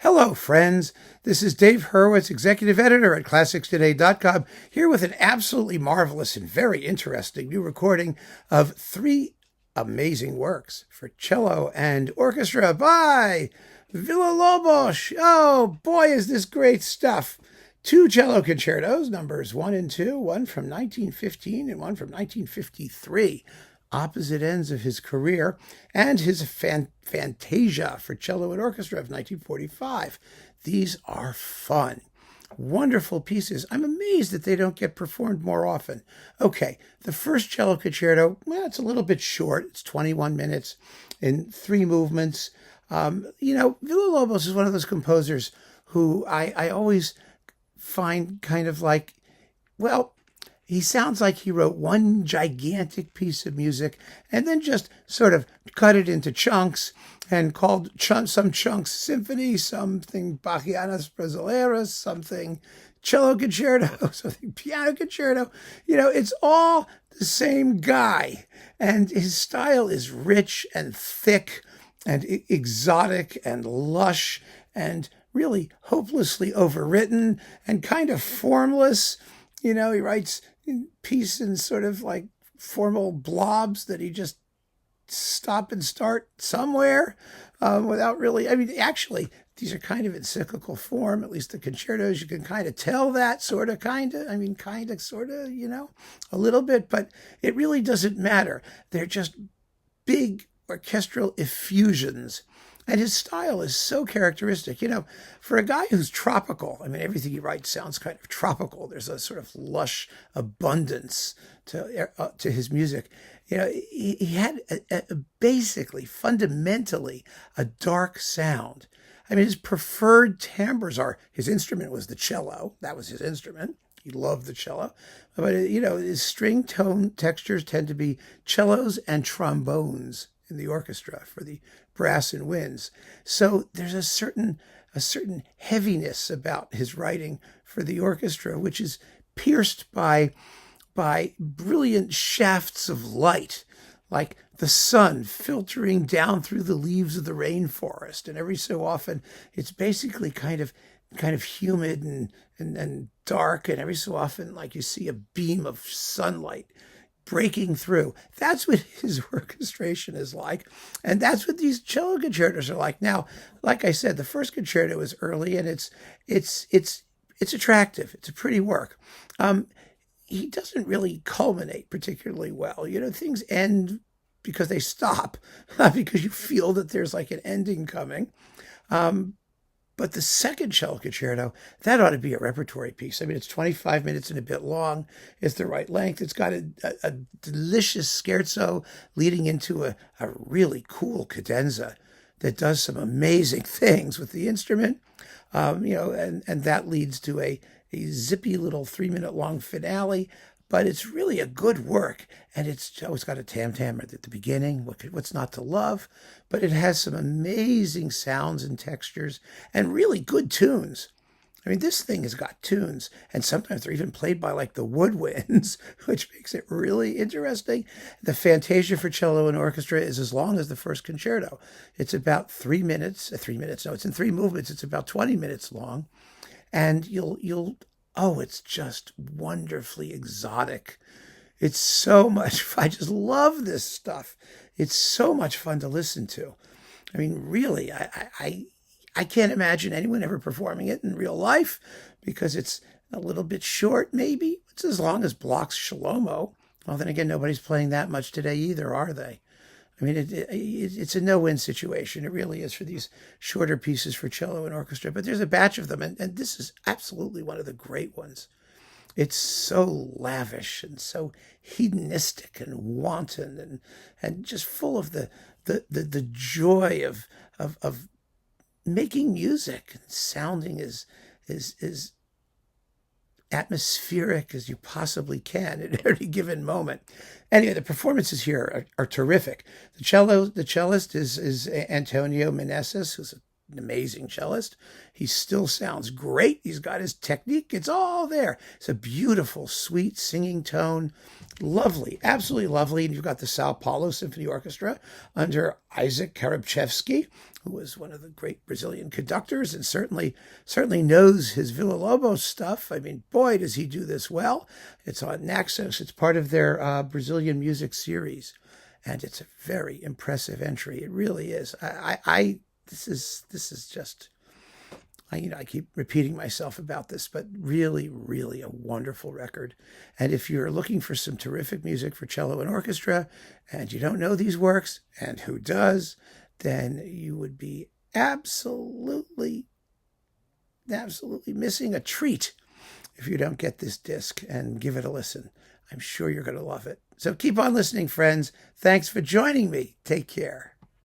Hello, friends. This is Dave Hurwitz, executive editor at ClassicsToday.com, here with an absolutely marvelous and very interesting new recording of three amazing works for cello and orchestra by Villa-Lobos. Oh, boy, is this great stuff. Two cello concertos, numbers 1 and 2, one from 1915 and one from 1953. Opposite ends of his career, and his Fantasia for cello and orchestra of 1945. These are fun, wonderful pieces. I'm amazed that they don't get performed more often. Okay, the first cello concerto, well, it's a little bit short. It's 21 minutes in 3 movements. Villa-Lobos is one of those composers who I always find kind of like, well, he sounds like he wrote one gigantic piece of music and then just sort of cut it into chunks and called some chunks Symphony, something Bachianas Brasileiras, something cello concerto, something piano concerto. It's all the same guy. And his style is rich and thick and exotic and lush and really hopelessly overwritten and kind of formless. He writes piece in sort of like formal blobs that he just stop and start somewhere without really, actually, these are kind of in cyclical form, at least the concertos. You can kind of tell that sort of, a little bit, but it really doesn't matter. They're just big orchestral effusions. And his style is so characteristic. For a guy who's tropical, everything he writes sounds kind of tropical. There's a sort of lush abundance to his music. He had basically, fundamentally, a dark sound. His preferred timbres are, his instrument was the cello. That was his instrument. He loved the cello. But, his string tone textures tend to be cellos and trombones in the orchestra for the brass and winds. So there's a certain heaviness about his writing for the orchestra, which is pierced by brilliant shafts of light, like the sun filtering down through the leaves of the rainforest. And every so often, it's basically kind of humid and dark. And every so often, like you see a beam of sunlight breaking through. That's what his orchestration is like. And that's what these cello concertos are like. Now, like I said, the first concerto is early and it's attractive. It's a pretty work. He doesn't really culminate particularly well. Things end because they stop, because you feel that there's like an ending coming. But the second cello concerto, that ought to be a repertory piece. It's 25 minutes and a bit long. It's the right length. It's got a delicious scherzo leading into a really cool cadenza that does some amazing things with the instrument. And that leads to a zippy little 3-minute long finale. But it's really a good work, and it's got a tam-tam at the beginning. What's not to love? But it has some amazing sounds and textures and really good tunes. This thing has got tunes, and sometimes they're even played by like the woodwinds, which makes it really interesting. The Fantasia for cello and orchestra is as long as the first concerto. It's about 3 minutes. 3 minutes? No, it's in 3 movements. It's about 20 minutes long, and it's just wonderfully exotic. It's so much fun. I just love this stuff. It's so much fun to listen to. Really, I can't imagine anyone ever performing it in real life because it's a little bit short, maybe. It's as long as Bloch's Shlomo. Well, then again, nobody's playing that much today either, are they? It's a no-win situation. It really is for these shorter pieces for cello and orchestra. But there's a batch of them, and this is absolutely one of the great ones. It's so lavish and so hedonistic and wanton and just full of the joy of making music and sounding as atmospheric as you possibly can at any given moment. Anyway, the performances here are terrific. The cellist is Antonio Meneses, who's a an amazing cellist. He still sounds great. He's got his technique. It's all there. It's a beautiful, sweet singing tone. Lovely, absolutely lovely. And you've got the Sao Paulo Symphony Orchestra under Isaac Karabtchevsky, who was one of the great Brazilian conductors and certainly knows his Villa-Lobos stuff. I mean, boy, does he do this well. It's on Naxos. It's part of their Brazilian music series. And it's a very impressive entry. It really is. This is just, I keep repeating myself about this, but really, really a wonderful record. And if you're looking for some terrific music for cello and orchestra, and you don't know these works, and who does, then you would be absolutely missing a treat if you don't get this disc and give it a listen. I'm sure you're going to love it. So keep on listening, friends. Thanks for joining me. Take care.